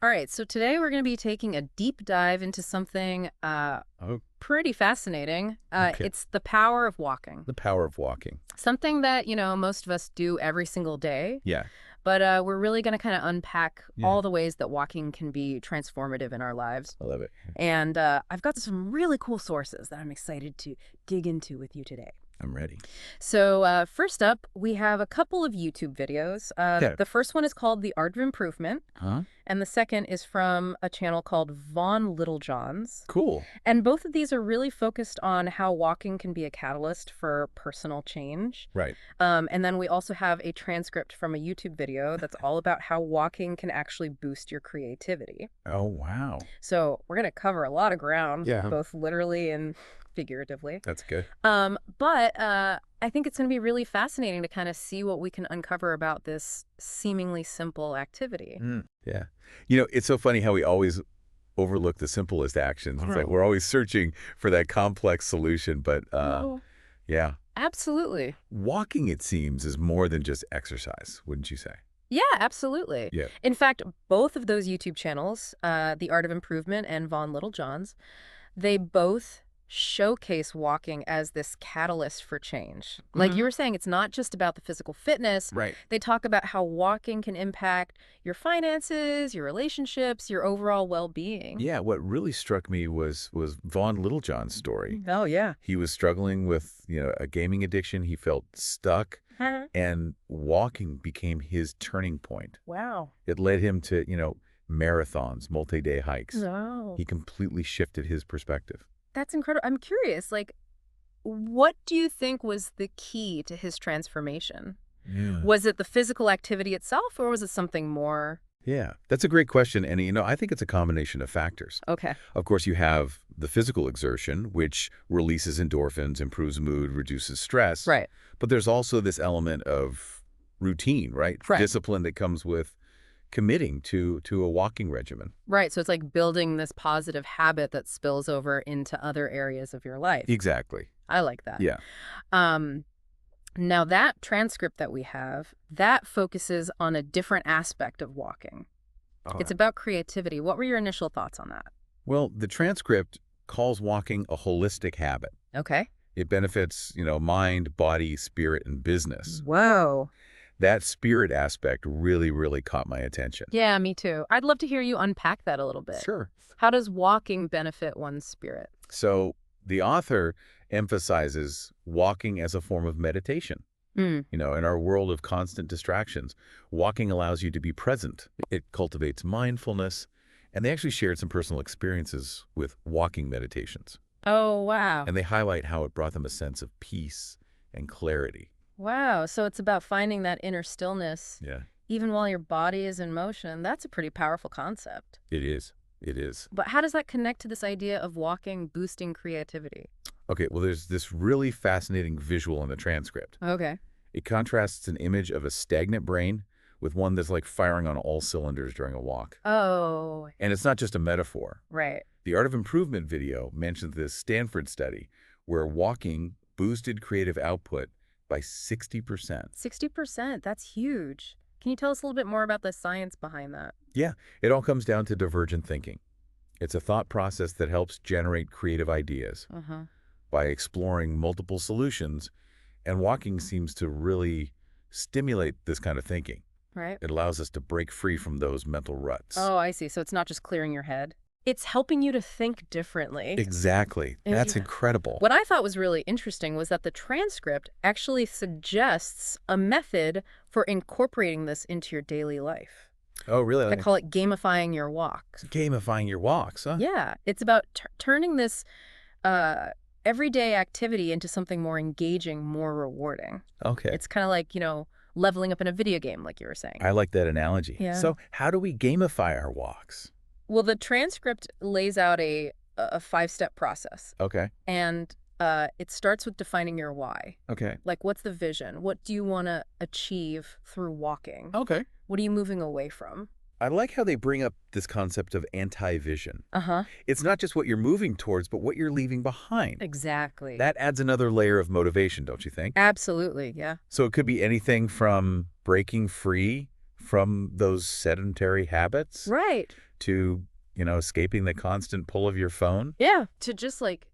All right, so today we're going to be taking a deep dive into something Oh, pretty fascinating. okay. It's the power of walking. The power of walking. Something that, most of us do every single day, Yeah. but we're really going to kind of unpack Yeah. all the ways that walking can be transformative in our lives. I love it. And I've got some really cool sources that I'm excited to dig into with you today. I'm ready. So first up, we have a couple of YouTube videos. Yeah. The first one is called The Art of Improvement, Huh? and the second is from a channel called Von Littlejohn's. Cool. And both of these are really focused on how walking can be a catalyst for personal change. Right. And then we also have a transcript from a YouTube video that's all about how walking can actually boost your creativity. Oh, wow. So we're going to cover a lot of ground, Yeah. both literally and figuratively. That's good. But I think it's going to be really fascinating to kind of see what we can uncover about this seemingly simple activity. Yeah. It's so funny how we always overlook the simplest actions. It's like Right. we're always searching for that complex solution. But Oh, yeah, absolutely. walking, it seems, is more than just exercise, wouldn't you say? Yeah, absolutely. Yeah. In fact, both of those YouTube channels, The Art of Improvement and Von Littlejohn's, they both showcase walking as this catalyst for change. Like you were saying, it's not just about the physical fitness. Right. They talk about how walking can impact your finances, your relationships, your overall well-being. Yeah. What really struck me was Vaughn Littlejohn's story. Oh, yeah. He was struggling with, a gaming addiction. He felt stuck. And walking became his turning point. Wow. It led him to, marathons, multi-day hikes. Oh, He completely shifted his perspective. that's incredible. I'm curious, like, what do you think was the key to his transformation? Yeah. Was it the physical activity itself, or was it something more? Yeah, that's a great question. And, I think it's a combination of factors. Okay. Of course, you have the physical exertion, which releases endorphins, improves mood, reduces stress. Right. But there's also this element of routine, right? Right. Discipline that comes with committing to a walking regimen. Right. So it's like building this positive habit that spills over into other areas of your life. Exactly. I like that. Yeah. Now that transcript that we have, that focuses on a different aspect of walking. It's about creativity. What were your initial thoughts on that? Well, the transcript calls walking a holistic habit. Okay. It benefits, mind, body, spirit, and business. Whoa. That spirit aspect really, really caught my attention. Yeah, me too. I'd love to hear you unpack that a little bit. Sure. How does walking benefit one's spirit? So the author emphasizes walking as a form of meditation. Mm. In our world of constant distractions, walking allows you to be present. It cultivates mindfulness. And they actually shared some personal experiences with walking meditations. Oh, wow. And they highlight how it brought them a sense of peace and clarity. Wow. So it's about finding that inner stillness, Yeah, even while your body is in motion. That's a pretty powerful concept. it is. It is. But how does that connect to this idea of walking boosting creativity? Okay, well, there's this really fascinating visual in the transcript. Okay. It contrasts an image of a stagnant brain with one that's like firing on all cylinders during a walk. Oh, And it's not just a metaphor. right. The Art of Improvement video mentions this Stanford study where walking boosted creative output by 60%. 60%. That's huge. Can you tell us a little bit more about the science behind that? Yeah, it all comes down to divergent thinking. It's a thought process that helps generate creative ideas Uh-huh. by exploring multiple solutions, and walking seems to really stimulate this kind of thinking. Right. It allows us to break free from those mental ruts. Oh, I see. So it's not just clearing your head. It's helping you to think differently. Exactly. That's Yeah. incredible. What I thought was really interesting was that the transcript actually suggests a method for incorporating this into your daily life. Oh, really? I call it gamifying your walks. Gamifying your walks, huh? Yeah, it's about turning this everyday activity into something more engaging, more rewarding. Okay. It's kind of like, leveling up in a video game, like you were saying. I like that analogy. Yeah. So how do we gamify our walks? Well, the transcript lays out a five-step process, Okay. and it starts with defining your why. Okay. Like, what's the vision? What do you want to achieve through walking? Okay. What are you moving away from? I like how they bring up this concept of anti-vision. Uh-huh. It's not just what you're moving towards, but what you're leaving behind. Exactly. That adds another layer of motivation, don't you think? Absolutely, yeah. So it could be anything from breaking free from those sedentary habits Right. to, escaping the constant pull of your phone. Yeah, to just like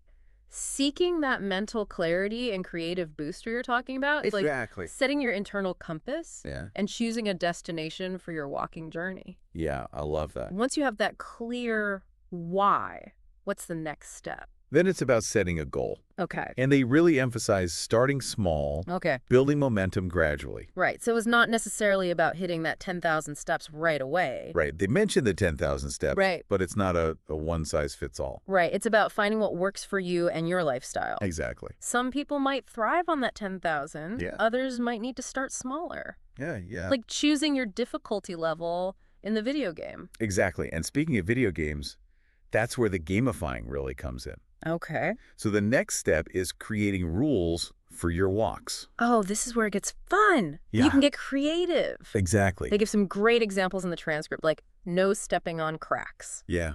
seeking that mental clarity and creative booster you're talking about. It's like Exactly. setting your internal compass Yeah. and choosing a destination for your walking journey. Yeah, I love that. Once you have that clear why, what's the next step? Then it's about setting a goal. Okay. And they really emphasize starting small, Okay. building momentum gradually. Right. So it's not necessarily about hitting that 10,000 steps right away. Right. They mention the 10,000 steps, Right. but it's not a one-size-fits-all. Right. It's about finding what works for you and your lifestyle. Exactly. Some people might thrive on that 10,000. Yeah. Others might need to start smaller. Yeah. Like choosing your difficulty level in the video game. Exactly. And speaking of video games, that's where the gamifying really comes in. Okay. So the next step is creating rules for your walks. Oh, this is where it gets fun. Yeah. You can get creative. Exactly. They give some great examples in the transcript, like no stepping on cracks. Yeah.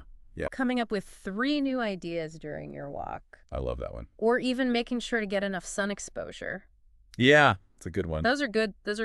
Coming up with 3 new ideas during your walk. I love that one. Or even making sure to get enough sun exposure. Yeah. It's a good one. Those are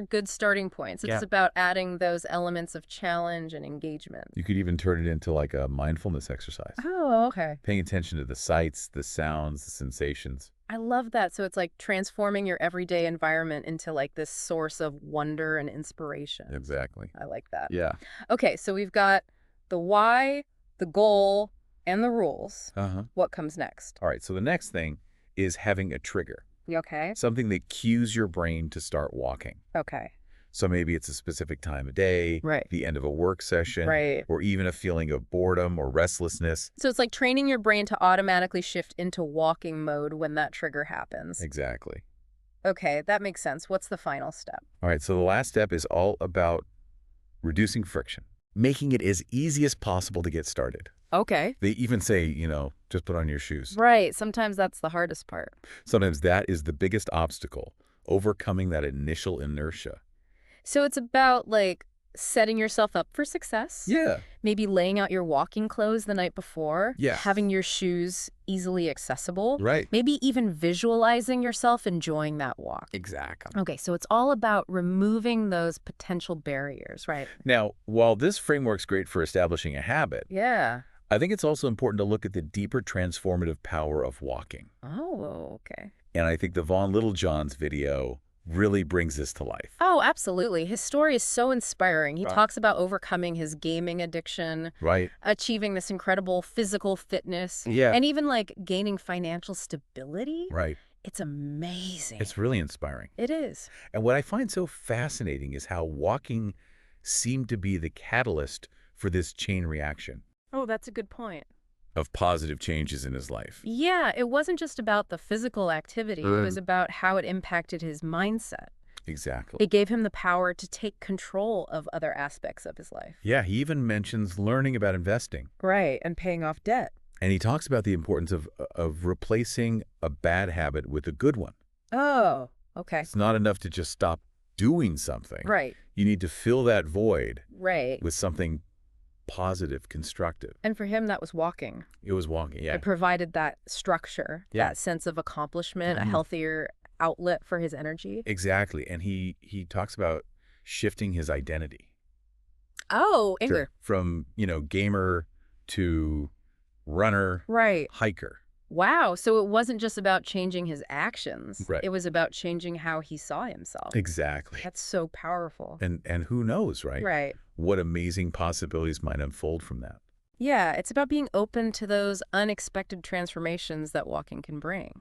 good starting points. It's Yeah. about adding those elements of challenge and engagement. You could even turn it into like a mindfulness exercise. Oh, okay. Paying attention to the sights, the sounds, the sensations. I love that. So it's like transforming your everyday environment into like this source of wonder and inspiration. Exactly. I like that. Yeah. Okay, so we've got the why, the goal, and the rules. Uh-huh. What comes next? All right. So the next thing is having a trigger, Okay. something that cues your brain to start walking. Okay. So maybe it's a specific time of day, Right. the end of a work session, Right. or even a feeling of boredom or restlessness. So it's like training your brain to automatically shift into walking mode when that trigger happens. Exactly. Okay, that makes sense. What's the final step? All right. So the last step is all about reducing friction, making it as easy as possible to get started. Okay. They even say, just put on your shoes. Right. Sometimes that's the hardest part. Sometimes that is the biggest obstacle, overcoming that initial inertia. So it's about like setting yourself up for success. Yeah. Maybe laying out your walking clothes the night before. Yes. Having your shoes easily accessible. Right. Maybe even visualizing yourself enjoying that walk. Exactly. Okay, so it's all about removing those potential barriers, right? Now, while this framework's great for establishing a habit, Yeah. I think it's also important to look at the deeper transformative power of walking. Oh, okay. And I think the Von Littlejohn's video really brings this to life. Oh, absolutely. His story is so inspiring. He Right. talks about overcoming his gaming addiction, Right. achieving this incredible physical fitness, Yeah. and even like gaining financial stability. Right. It's amazing. It's really inspiring. It is. And what I find so fascinating is how walking seemed to be the catalyst for this chain reaction Oh, that's a good point. of positive changes in his life. Yeah, it wasn't just about the physical activity. It was about how it impacted his mindset. Exactly. It gave him the power to take control of other aspects of his life. Yeah, he even mentions learning about investing. Right, and paying off debt. And he talks about the importance of replacing a bad habit with a good one. Oh, okay. It's not enough to just stop doing something. Right, You need to fill that void right. with something positive, constructive. And for him, that was walking. It was walking, yeah. It provided that structure, Yeah. that sense of accomplishment, a Mhm. healthier outlet for his energy. Exactly. And he talks about shifting his identity. Oh, From, gamer to runner, Right. hiker. Wow. So it wasn't just about changing his actions. Right. It was about changing how he saw himself. Exactly. That's so powerful. And who knows, right? Right. What amazing possibilities might unfold from that. Yeah, it's about being open to those unexpected transformations that walking can bring.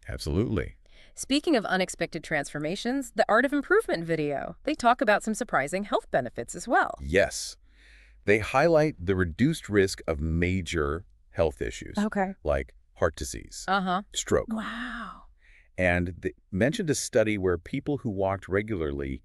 Absolutely. Speaking of unexpected transformations, the Art of Improvement video, they talk about some surprising health benefits as well. Yes. They highlight the reduced risk of major health issues Okay. like heart disease, Uh-huh. stroke. Wow. And they mentioned a study where people who walked regularly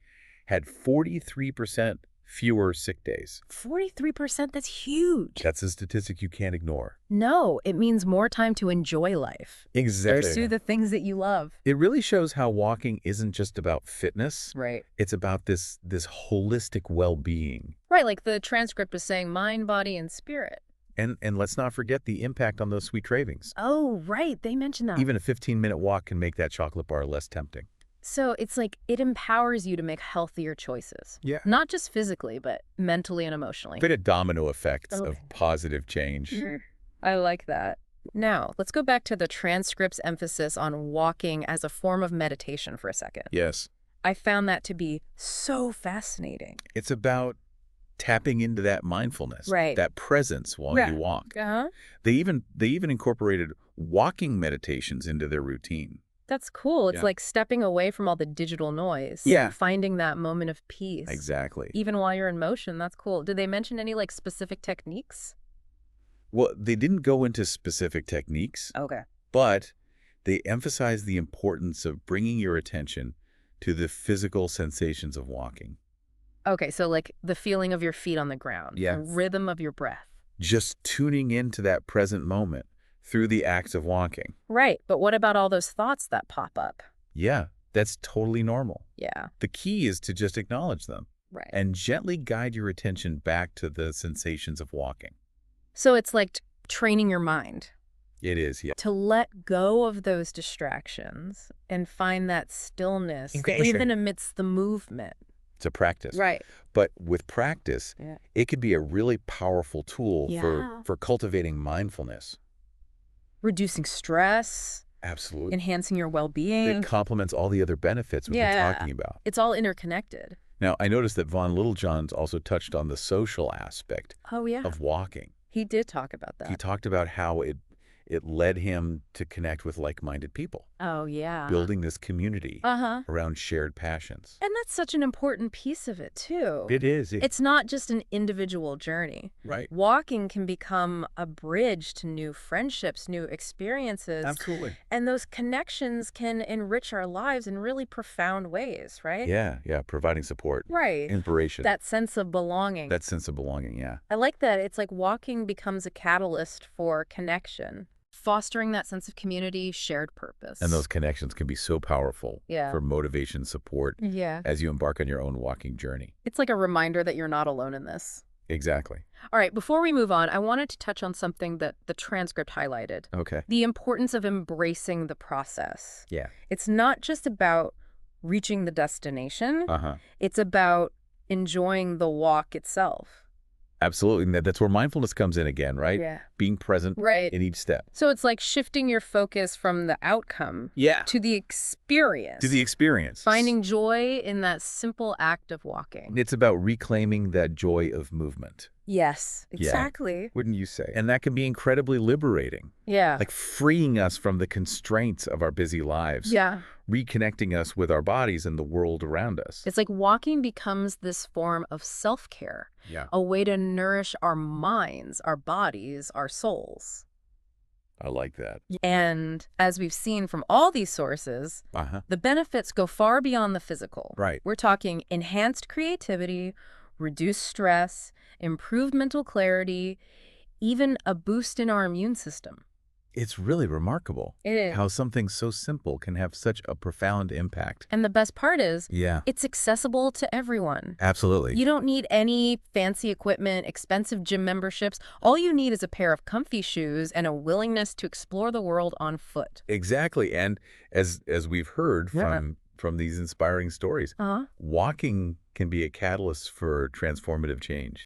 had 43% fewer sick days. 43%, that's huge. That's a statistic you can't ignore. No, it means more time to enjoy life. Exactly. Pursue the things that you love. It really shows how walking isn't just about fitness. Right. It's about this holistic well-being. Right, like the transcript was saying mind, body, and spirit. And let's not forget the impact on those sweet cravings. Oh, right. They mentioned that. Even a 15-minute walk can make that chocolate bar less tempting. So it's like it empowers you to make healthier choices. Yeah. Not just physically, but mentally and emotionally. Bit of domino effects Okay. of positive change. I like that. Now, let's go back to the transcript's emphasis on walking as a form of meditation for a second. Yes. I found that to be so fascinating. It's about tapping into that mindfulness, Right. that presence while Yeah. you walk. Uh-huh. They even incorporated walking meditations into their routine. That's cool. It's Yeah. like stepping away from all the digital noise. Yeah. Finding that moment of peace. Exactly. Even while you're in motion. That's cool. Did they mention any like specific techniques? Well, they didn't go into specific techniques, Okay. but they emphasized the importance of bringing your attention to the physical sensations of walking. Okay, so like the feeling of your feet on the ground. Yeah. The rhythm of your breath. Just tuning into that present moment through the act of walking. Right. But what about all those thoughts that pop up? Yeah, that's totally normal. Yeah. The key is to just acknowledge them Right. and gently guide your attention back to the sensations of walking. So it's like training your mind It is, yeah. to let go of those distractions and find that stillness Okay, even sure. amidst the movement. It's a practice. Right. But with practice, Yeah. it could be a really powerful tool Yeah. for cultivating mindfulness. Reducing stress, Absolutely. enhancing your well-being. It complements all the other benefits we've been Yeah. talking about. It's all interconnected. Now, I noticed that Von Littlejohn's also touched on the social aspect Oh, yeah. of walking. He did talk about He that. talked about how it led him to connect with like-minded people, Oh, yeah. building this community Uh-huh. around shared passions. And that's such an important piece of it, too. It is. It's not just an individual journey. Right. Walking can become a bridge to new friendships, new experiences. Absolutely. And those connections can enrich our lives in really profound ways, right? Yeah, providing support, Right. inspiration, That sense of belonging. that sense of belonging, yeah. I like that. It's like walking becomes a catalyst for connection, fostering that sense of community, shared purpose. And those connections can be so powerful Yeah. for motivation, support, Yeah. as you embark on your own walking journey. It's like a reminder that you're not alone in this. Exactly. All right, before we move on, I wanted to touch on something that the transcript highlighted. Okay. The importance of embracing the process. Yeah. It's not just about reaching the destination. Uh-huh. It's about enjoying the walk itself. Absolutely. And that's where mindfulness comes in again, right? Yeah. Being present Right. in each step. So it's like shifting your focus from the outcome Yeah. to the experience. To the experience. Finding joy in that simple act of walking. It's about reclaiming that joy of movement. Yes, Yeah. exactly. Wouldn't you say? And that can be incredibly liberating, Yeah. like freeing us from the constraints of our busy lives, Yeah. reconnecting us with our bodies and the world around us. It's like walking becomes this form of self-care, Yeah. a way to nourish our minds, our bodies, our souls. I like that. And as we've seen from all these sources, Uh-huh. the benefits go far beyond the physical. Right. We're talking enhanced creativity, reduced stress, improved mental clarity, even a boost in our immune system. It's really remarkable It is. how something so simple can have such a profound impact. And the best part is, Yeah. it's accessible to everyone. Absolutely. You don't need any fancy equipment, expensive gym memberships. All you need is a pair of comfy shoes and a willingness to explore the world on foot. Exactly. And as we've heard Yeah. from these inspiring stories, Uh-huh. walking can be a catalyst for transformative change.